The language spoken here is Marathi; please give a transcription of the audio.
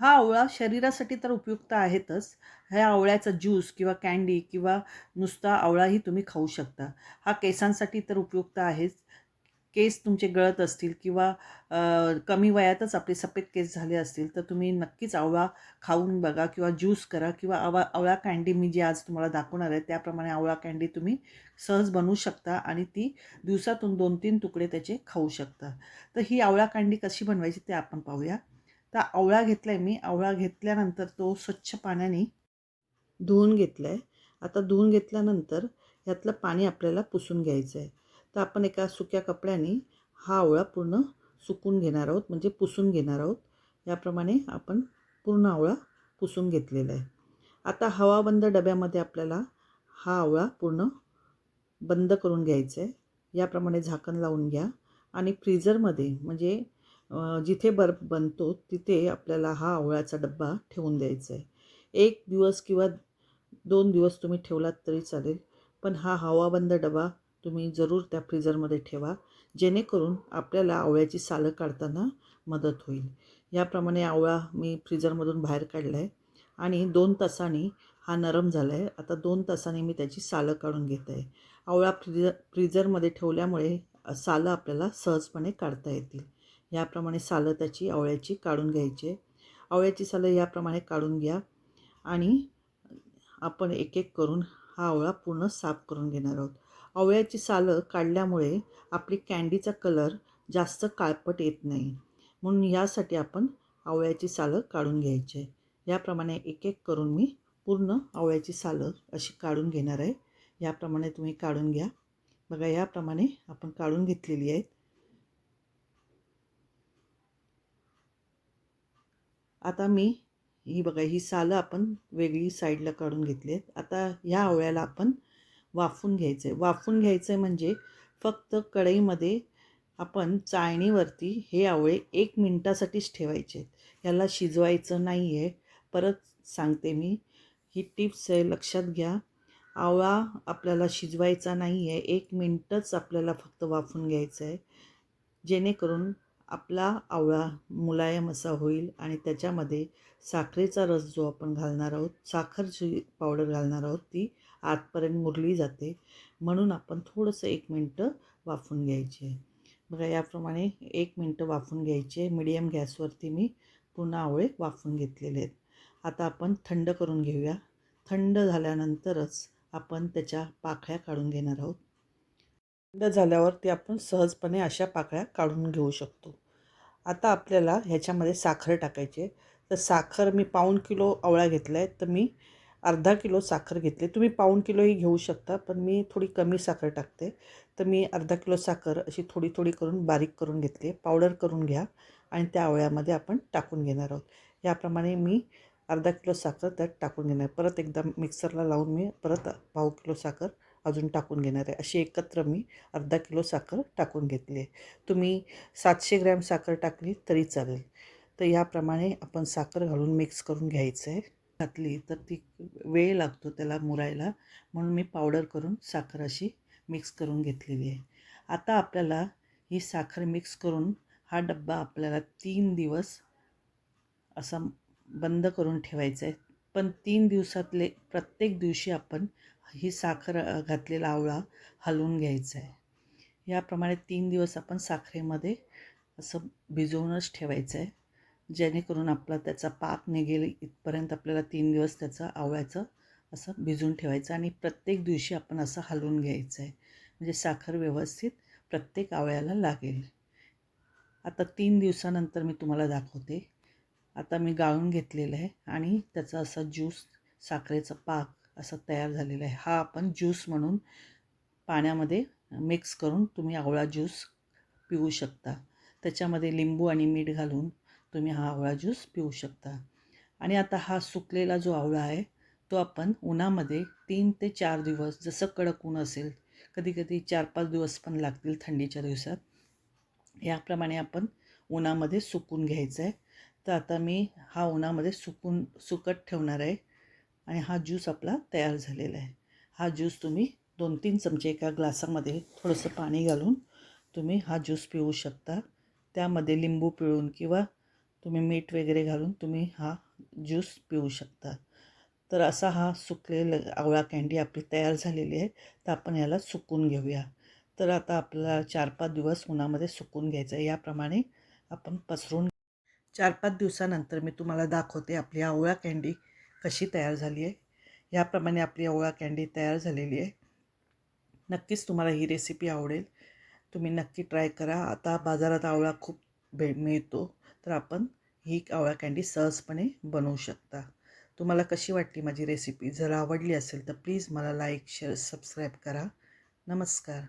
हा आवळा शरीरासाठी तर उपयुक्त आहेतच. ह्या आवळ्याचा ज्यूस किंवा कँडी किंवा नुसता आवळाही तुम्ही खाऊ शकता. हा केसांसाठी तर उपयुक्त आहेच. केस तुमचे गळत असतील किंवा कमी वयातच आपले सफेद केस झाले असतील, तर तुम्ही नक्कीच आवळा खाऊन बघा किंवा ज्यूस करा किंवा आवळा कँडी मी जी आज तुम्हाला दाखवणार आहे, त्याप्रमाणे आवळा कँडी तुम्ही सहज बनवू शकता आणि ती दिवसातून 2-3 तुकडे त्याचे खाऊ शकता. तर ही आवळा कँडी कशी बनवायची ते आपण पाहूया. तर आवळा घेतलाय मी. आवळा घेतल्यानंतर तो स्वच्छ पाण्याने धुवून घेतलाय. आता धुवून घेतल्यानंतर ह्यातलं पाणी आपल्याला पुसून घ्यायचं आहे. तर आपण एका सुक्या कपड्याने हा आवळा पूर्ण सुकून घेणार आहोत, म्हणजे पुसून घेणार आहोत. याप्रमाणे आपण पूर्ण आवळा पुसून घेतलेला आहे. आता हवाबंद डब्यामध्ये आपल्याला हा आवळा पूर्ण बंद करून घ्यायचं आहे. याप्रमाणे झाकण लावून घ्या आणि फ्रीझरमध्ये म्हणजे जिथे बर्फ बनतो तिथे आपल्याला हा आवळ्याचा डब्बा ठेवून द्यायचा आहे. 1 दिवस किंवा 2 दिवस तुम्ही ठेवलात तरी चालेल. पण हा हवाबंद डबा तुम्ही जरूर त्या फ्रीझरमध्ये ठेवा. जेणेकरून आपल्याला आवळ्याची सालं काढताना मदत होईल. याप्रमाणे आवळा मी फ्रीझरमधून बाहेर काढला आहे आणि 2 तासांनी हा नरम झाला आहे. आता 2 तासांनी मी त्याची सालं काढून घेत आहे. आवळा फ्रीझरमध्ये ठेवल्यामुळे सालं आपल्याला सहजपणे काढता येतील. याप्रमाणे सालं त्याची आवळ्याची काढून घ्यायची आहे. आवळ्याची सालं याप्रमाणे काढून घ्या आणि आपण एक-एक करून हा आवळा पूर्ण साफ करून घेणार आहोत. आवळ्याची सालं काढल्यामुळे आपली कँडीचा कलर जास्त काळपट येत नाही. म्हणून यासाठी आपण आवळ्याची सालं काढून घ्यायची आहे. याप्रमाणे एक-एक करून मी पूर्ण आवळ्याची सालं अशी काढून घेणार आहे. याप्रमाणे तुम्ही काढून घ्या. बघा याप्रमाणे आपण काढून घेतलेली आहेत. आता मी ही बघा ही सालं आपण वेगळी साईडला काढून घेतली आहेत. आता ह्या आवळ्याला आपण वाफवून घ्यायचं आहे. वाफवून घ्यायचं आहे म्हणजे फक्त कढईमध्ये आपण चाळणीवरती हे आवळे 1 मिनिटासाठीच ठेवायचे आहेत. ह्याला शिजवायचं नाही आहे. परत सांगते मी, ही टिप्स आहे लक्षात घ्या. आवळा आपल्याला शिजवायचा नाही आहे. 1 मिनिटच आपल्याला फक्त वाफवून घ्यायचं आहे. जेणेकरून आपला आवळा मुलायम असा होईल आणि त्याच्यामध्ये साखरेचा रस जो आपण घालणार आहोत, साखरची पावडर घालणार आहोत, ती आतपर्यंत मुरली जाते. म्हणून आपण थोडंसं 1 मिनटं वाफवून घ्यायची आहे. बघा याप्रमाणे 1 मिनटं वाफवून घ्यायची आहे. मीडियम गॅसवरती मी पूर्ण आवळे वाफवून घेतलेले आहेत. आता आपण थंड करून घेऊया. थंड झाल्यानंतरच आपण त्याच्या पाकळ्या काढून घेणार आहोत. थंड झाल्यावर ते आपण सहजपणे अशा पाकळ्या काढून घेऊ शकतो. आता आपल्याला ह्याच्यामध्ये साखर टाकायची आहे. तर साखर मी पाऊण किलो आवळा घेतला आहे, तर मी अर्धा किलो साखर घेतली. तुम्ही पाऊण किलोही घेऊ शकता, पण मी थोडी कमी साखर टाकते. तर मी अर्धा किलो साखर अशी थोडी थोडी करून बारीक करून घेतली आहे. पावडर करून घ्या आणि त्या आवळ्यामध्ये आपण टाकून घेणार आहोत. याप्रमाणे मी अर्धा किलो साखर त्यात टाकून घेणार. परत एकदा मिक्सरला लावून मी परत पाव किलो साखर अजून टाकून घेणार आहे. अशी एकत्र मी अर्धा किलो साखर टाकून घेतली आहे. तुम्ही 700 ग्रॅम साखर टाकली तरी चालेल. तर याप्रमाणे आपण साखर घालून मिक्स करून घ्यायचं आहे. घातली तर ती वेळ लागतो त्याला मुरायला, म्हणून मी पावडर करून साखर अशी मिक्स करून घेतलेली आहे. आता आपल्याला ही साखर मिक्स करून हा डब्बा आपल्याला 3 दिवस असा बंद करून ठेवायचा आहे. पण 3 दिवसातले प्रत्येक दिवशी आपण ही साखर घातलेला आवळा हलवून घ्यायचा आहे. याप्रमाणे 3 दिवस आपण साखरेमध्ये असं भिजवूनच ठेवायचं आहे. जेणेकरून आपला त्याचा पाक निघेल इथपर्यंत आपल्याला 3 दिवस त्याचं आवळ्याचं असं भिजवून ठेवायचं आणि प्रत्येक दिवशी आपण असं हलवून घ्यायचं आहे. म्हणजे साखर व्यवस्थित प्रत्येक आवळ्याला लागेल. आता 3 दिवसानंतर मी तुम्हाला दाखवते. आता मी गाळून घेतलेलं आहे आणि त्याचा असा ज्यूस साखरेचा पाक असा तयार झालेला आहे. हा आपण ज्यूस म्हणून पाण्यामध्ये मिक्स करून तुम्ही आवळा ज्यूस पिऊ शकता. त्याच्यामध्ये लिंबू आणि मीठ घालून तुम्ही हा आवळा ज्यूस पिऊ शकता. आणि आता हा सुकलेला जो आवळा आहे तो आपण उन्हामध्ये 3 ते 4 दिवस जसं कडक ऊन असेल, कधी-कधी 4-5 दिवस पण लागतील थंडीच्या दिवसात. याप्रमाणे आपण उन्हामध्ये सुकून घ्यायचं आहे. तर आता मी हा उन्हामध्ये सुकत ठेवणार आहे आणि हा ज्यूस आपला तयार झालेला आहे. हा ज्यूस तुम्ही 2-3 चमचे एका ग्लासामध्ये थोडंसं पाणी घालून तुम्ही हा ज्यूस पिऊ शकता. त्यामध्ये लिंबू पिळून किंवा तुम्ही मीठ वगैरे घालून तुम्ही हा ज्यूस पिऊ शकता. तर असा हा सुकलेला आवळा कँडी आपली तयार झालेली आहे. तर आपण याला सुकून घेऊया. तर आता आपल्याला 4-5 दिवस उन्हामध्ये सुकून घ्यायचं आहे. याप्रमाणे आपण पसरून 4-5 दिवसानंतर मी तुम्हाला दाखवते आपली आवळा कँडी कशी तयार झाली आहे. याप्रमाणे आपली आवळा कँडी तयार झालेली आहे. नक्कीच तुम्हाला ही रेसिपी आवडेल. तुम्ही नक्की ट्राय करा. आता बाजारात आवळा खूप मिळतो. तर आपण ही आवळा कँडी सहजपणे बनवू शकता. तुम्हाला कशी वाटली माझी रेसिपी? जर आवडली असेल तर प्लीज मला लाईक, शेअर, सबस्क्राईब करा. नमस्कार.